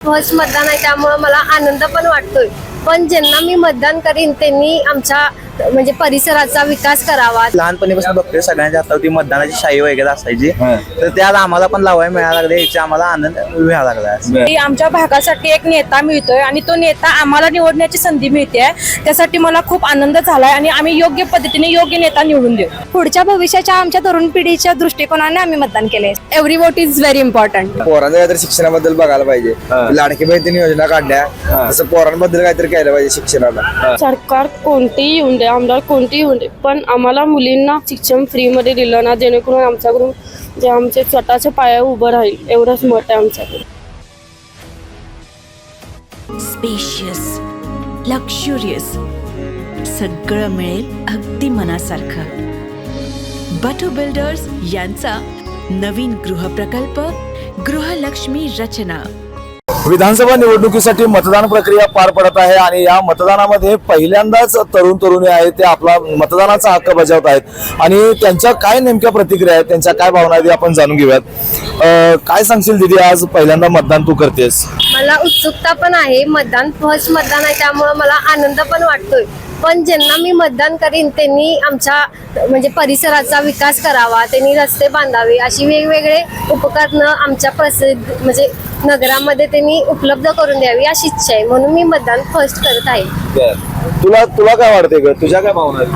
First मतदान आहे त्यामुळे मला आनंद पण वाटतोय, पण ज्यांना मी मतदान करीन त्यांनी आमच्या म्हणजे परिसराचा विकास करावा. लहानपणीपासून बघतोय सगळ्यांच्या हातावरती मतदानाची शाई वगैरे असायची, तर त्यात आम्हाला पण लावायला मिळायला लागले, याचा आम्हाला आनंद मिळायला लागला. आमच्या भागासाठी एक नेता मिळतोय आणि तो नेता आम्हाला निवडण्याची संधी मिळते, त्यासाठी मला खूप आनंद झालाय आणि आम्ही योग्य पद्धतीने योग्य नेता निवडून देऊ. पुढच्या भविष्याच्या आमच्या तरुण पिढीच्या दृष्टिकोनाने आम्ही मतदान केले. Every vote is very important. पोरांचं काहीतरी शिक्षणाबद्दल बघायला पाहिजे, लाडकी बहीण योजना काढल्या तसं पोरांबद्दल काहीतरी केलं पाहिजे शिक्षणाला. सरकार कोणतेही येऊन दे, आमदार कोणतेही येऊन दे, पण आम्हाला मुलींना शिक्षण फ्री मध्ये दिलं ना, जेणेकरून आमच्याकडून जे आमचे स्वतःच्या पायावर उभं राहील एवढंच मत आहे आमच्याकडे. स्पेशियस, लक्झुरियस, सगळं मिळेल अगदी मनासारखं. बटू बिल्डर्स यांचा नवीन गृहप्रकल्प गृहलक्ष्मी रचना. विधानसभा निवडणुकीसाठी मतदान प्रक्रिया पार पडत आहे आणि या मतदानामध्ये पहिल्यांदाच तरुण तरुणी आहेत ते आपला मतदानाचा हक्क बजावत आहेत आणि त्यांच्या काय नेमक्या प्रतिक्रिया आहेत, त्यांच्या काय भावना आहेत आपण जाणून घेऊयात. काय सांगशील दीदी, आज पहिल्यांदा मतदान तू करतेस? मला उत्सुकता पण आहे. मतदान फर्स्ट मतदान आहे त्यामुळे मला आनंद पण वाटतोय, पण ज्यांना मी मतदान करीन त्यांनी आमच्या म्हणजे परिसराचा विकास करावा, त्यांनी रस्ते बांधावे, अशी वेगवेगळे उपकरणं आमच्या प्रसिद्ध म्हणजे नगरामध्ये त्यांनी उपलब्ध करून द्यावी अशी इच्छा आहे, म्हणून मी मतदान फर्स्ट करत आहे. तुला काय वाटते ग, तुझ्या काय भावना आहेत?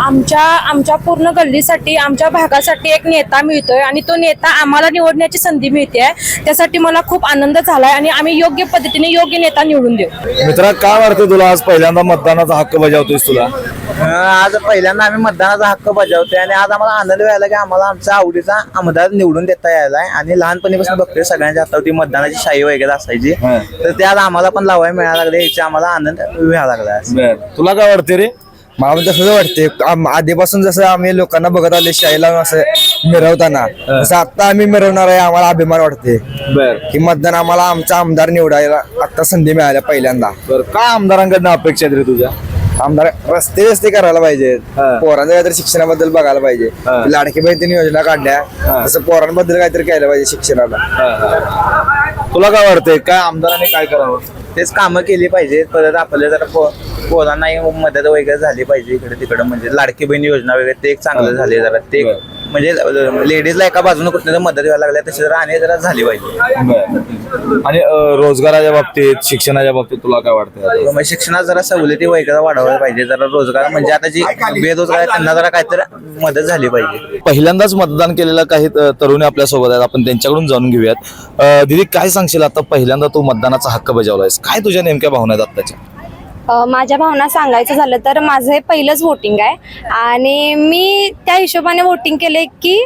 आमच्या पूर्ण गल्लीसाठी, आमच्या भागासाठी एक नेता मिळतोय आणि तो नेता आम्हाला निवडण्याची संधी मिळते, त्यासाठी मला खूप आनंद झालाय आणि आम्ही योग्य पद्धतीने योग्य नेता निवडून देऊ. मित्रा, काय वाटते तुला, आज पहिल्यांदा मतदानाचा हक्क बजावतोयस तुला? आज पहिल्यांदा आम्ही मतदानाचा हक्क बजावतोय आणि आज आम्हाला आनंद व्हायला की आम्हाला आमच्या आवडीचा आमदार निवडून देता यायलाय. आणि लहानपणीपासून बघतोय सगळ्यांच्या हातावरती मतदानाची शाई वगैरे असायची, तर त्यात आम्हाला पण लावायला मिळायला लागले, याचा आम्हाला आनंद मिळायला लागला. तुला काय वाटते रे? मला पण तसंच वाटते. आधीपासून जसं आम्ही लोकांना बघत आले शाळेला असं मिरवताना, तसं आता आम्ही मिरवणार आहे. आम्हाला अभिमान वाटते की मतदान आम्हाला आमचा आमदार निवडायला आता संधी मिळाल्या पहिल्यांदा. काय आमदारांकडनं अपेक्षा आहेत रे तुझ्या? आमदार रस्ते करायला पाहिजे, पोरांचं काहीतरी शिक्षणाबद्दल बघायला पाहिजे, लाडकी बहीण योजना काढल्या तसं पोरांबद्दल काहीतरी केलं पाहिजे शिक्षणाला. तुला काय वाटतंय, काय आमदारांनी काय करावं? तेच कामं केली पाहिजे. परत आपल्या जरा पोरांनाही मदत वगैरे झाली पाहिजे इकडे तिकडे, म्हणजे लाडकी बहीण योजना वगैरे ते एक चांगलं झाले जरा, ते म्हणजे लेडीजला एका बाजूने कुठल्या मदत व्हायला लागल्या तशी जरा आणि जरा झाली पाहिजे. आणि रोजगाराच्या बाबतीत, शिक्षणाच्या बाबतीत तुला काय वाटतं? मग शिक्षणात जरा सवलती वगैरे वाढवायला पाहिजे, जरा रोजगार म्हणजे आता जी बेरोजगार आहे त्यांना जरा काहीतरी मदत झाली पाहिजे. पहिल्यांदाच मतदान केलेलं काही तरुणी आपल्या सोबत आहेत, आपण त्यांच्याकडून जाणून घेऊयात. दीदी, काय सांगशील, आता पहिल्यांदा तू मतदानाचा हक्क बजावलायस, काय तुझ्या नेमक्या भावना आहेत आत्ताच्या? माझ्या भावना सांगायचं झालं तर माझं हे पहिलंच वोटिंग आहे आणि मी त्या हिशोबाने वोटिंग केले की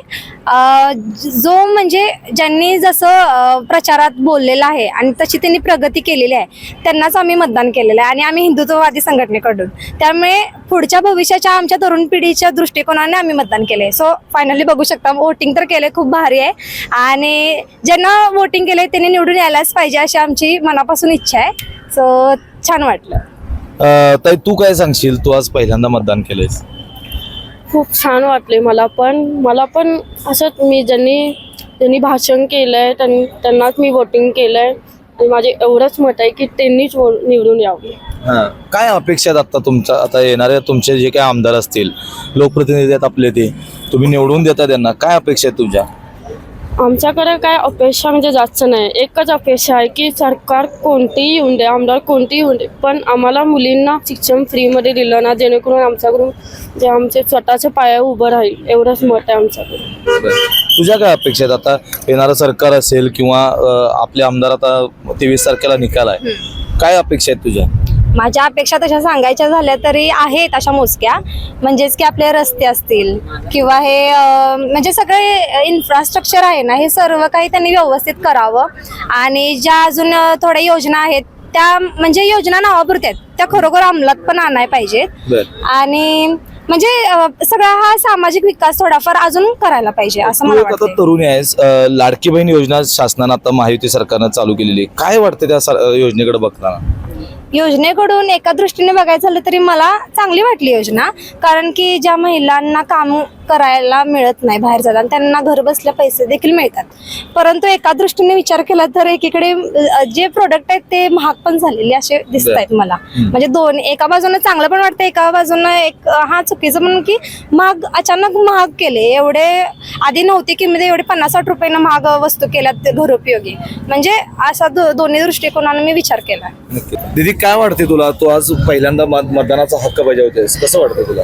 जो म्हणजे ज्यांनी जसं प्रचारात बोललेलं आहे आणि तशी त्यांनी प्रगती केलेली आहे त्यांनाच आम्ही मतदान केलेलं आहे आणि आम्ही हिंदुत्ववादी संघटनेकडून, त्यामुळे पुढच्या भविष्याच्या आमच्या तरुण पिढीच्या दृष्टिकोनाने आम्ही मतदान केले. सो फायनली बघू शकता, वोटिंग तर केले, खूप भारी आहे आणि ज्यांना वोटिंग केले त्यांनी निवडून यायलाच पाहिजे अशी आमची मनापासून इच्छा आहे. सो छान वाटलं. ताई, तू काय सांगशील, तू आज पहिल्यांदा मतदान केलंयस? खूप छान वाटले मला पण असंच मी ज्यांनी भाषण केलंय त्यांनाच मी वोटिंग केलंय आणि माझे एवढंच मत आहे की त्यांनीच निवडून यावं. काय अपेक्षा आहेत आता तुमच्या, आता येणारे तुमचे जे काही आमदार असतील, लोकप्रतिनिधी आहेत आपले, ते तुम्ही निवडून देता त्यांना, काय अपेक्षा आहेत तुझ्या? आमच्याकडे काय अपेक्षा म्हणजे जास्त नाही, एकच अपेक्षा आहे की सरकार कोणतेही येऊन दे, आमदार कोणतेही येऊन दे, पण आम्हाला मुलींना शिक्षण फ्रीमध्ये दिलं ना, जेणेकरून आमच्याकडून जे आमचे स्वतःच्या पायावर उभं राहील एवढंच मत आहे आमच्याकडे. तुझ्या काय अपेक्षा आहेत? आता येणारं सरकार असेल किंवा आपले आमदार, आता 23 तारखेला निकाल आहे, काय अपेक्षा आहेत तुझ्या? माझ्या अपेक्षा तशा सांगायच्या झाल्या तरी आहेत अशा मोजक्या, म्हणजेच की आपले रस्ते असतील किंवा हे म्हणजे सगळे इन्फ्रास्ट्रक्चर आहे ना, हे सर्व काही त्यांनी व्यवस्थित करावं आणि ज्या अजून थोड्या योजना आहेत त्या म्हणजे योजना नावापुरत्या आहेत, त्या खरोखर अंमलात पण आणायला पाहिजेत आणि म्हणजे सगळा हा सामाजिक विकास थोडाफार अजून करायला पाहिजे असं मला वाटतं. आता तरुणी आहेस, लाडकी बहीण योजना शासनानं आता महायुती सरकारनं चालू केलेली, काय वाटतं त्या योजनेकडे बघताना? योजनेकडून एका दृष्टीने बघायचं झालं तरी मला चांगली वाटली योजना, कारण की ज्या महिलांना काम करायला मिळत नाही बाहेर जाताना, त्यांना घर बसल्या पैसे देखील मिळतात. परंतु एका दृष्टीने विचार केला तर एकीकडे जे प्रोडक्ट आहेत ते महाग पण झालेले असे दिसत आहेत मला. म्हणजे एका बाजूने चांगलं पण वाटतं, एका बाजूनं एक चुकीचं म्हणून की महाग, अचानक महाग केले. एवढे आधी नव्हती किंमत, एवढे 50-60 रुपयानं महाग वस्तू केल्यात घरोपयोगी. म्हणजे असा दोन्ही दृष्टिकोनाने मी विचार केला. दीदी काय वाटते तुला, तू आज पहिल्यांदा मतदानाचा हक्क बजावतेस, कसं वाटतं तुला?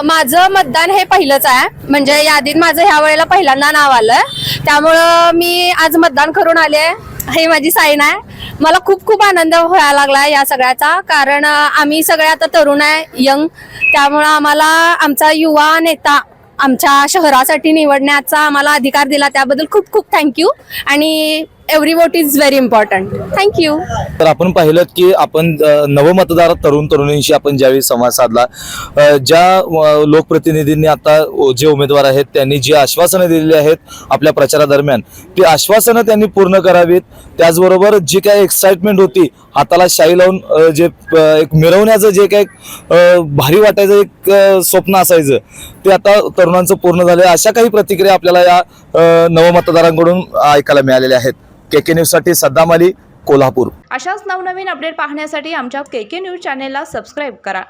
माझं मतदान हे पहिलंच आहे, म्हणजे यादीत माझं ह्या वेळेला पहिल्यांदा नाव आलं, त्यामुळं मी आज मतदान करून आले. हे माझी साईन आहे. मला खूप खूप आनंद व्हायला लागला या सगळ्याचा, कारण आम्ही सगळे आता तरुण आहे, यंग, त्यामुळं आम्हाला आमचा युवा नेता आमच्या शहरासाठी निवडण्याचा आम्हाला अधिकार दिला, त्याबद्दल खूप खूप थँक्यू. आणि every vote is very important. Thank you. तर आपण पाहिलं की आपण नवमतदार तरुण तरुणींशी आपण ज्यावेळी संवाद साधला, ज्या लोकप्रतिनिधींनी आता जे उमेदवार आहेत त्यांनी जी आश्वासनं दिलेली आहेत आपल्या प्रचारादरम्यान, ती आश्वासनं त्यांनी पूर्ण करावीत. त्याचबरोबर जी काही एक्साइटमेंट होती, हाताला शाई लावून जे एक मिरवण्याचं जे काही भारी वाटायचं एक स्वप्न असायचं, ते आता तरुणांचं पूर्ण झालं. अशा काही प्रतिक्रिया आपल्याला या नवमतदारांकडून ऐकायला मिळालेल्या आहेत. KK न्यूजसाठी सद्दाम अली, कोल्हापूर. अशाच नवनवीन अपडेट पाहण्यासाठी आमच्या KK न्यूज चॅनेलला सबस्क्राईब करा.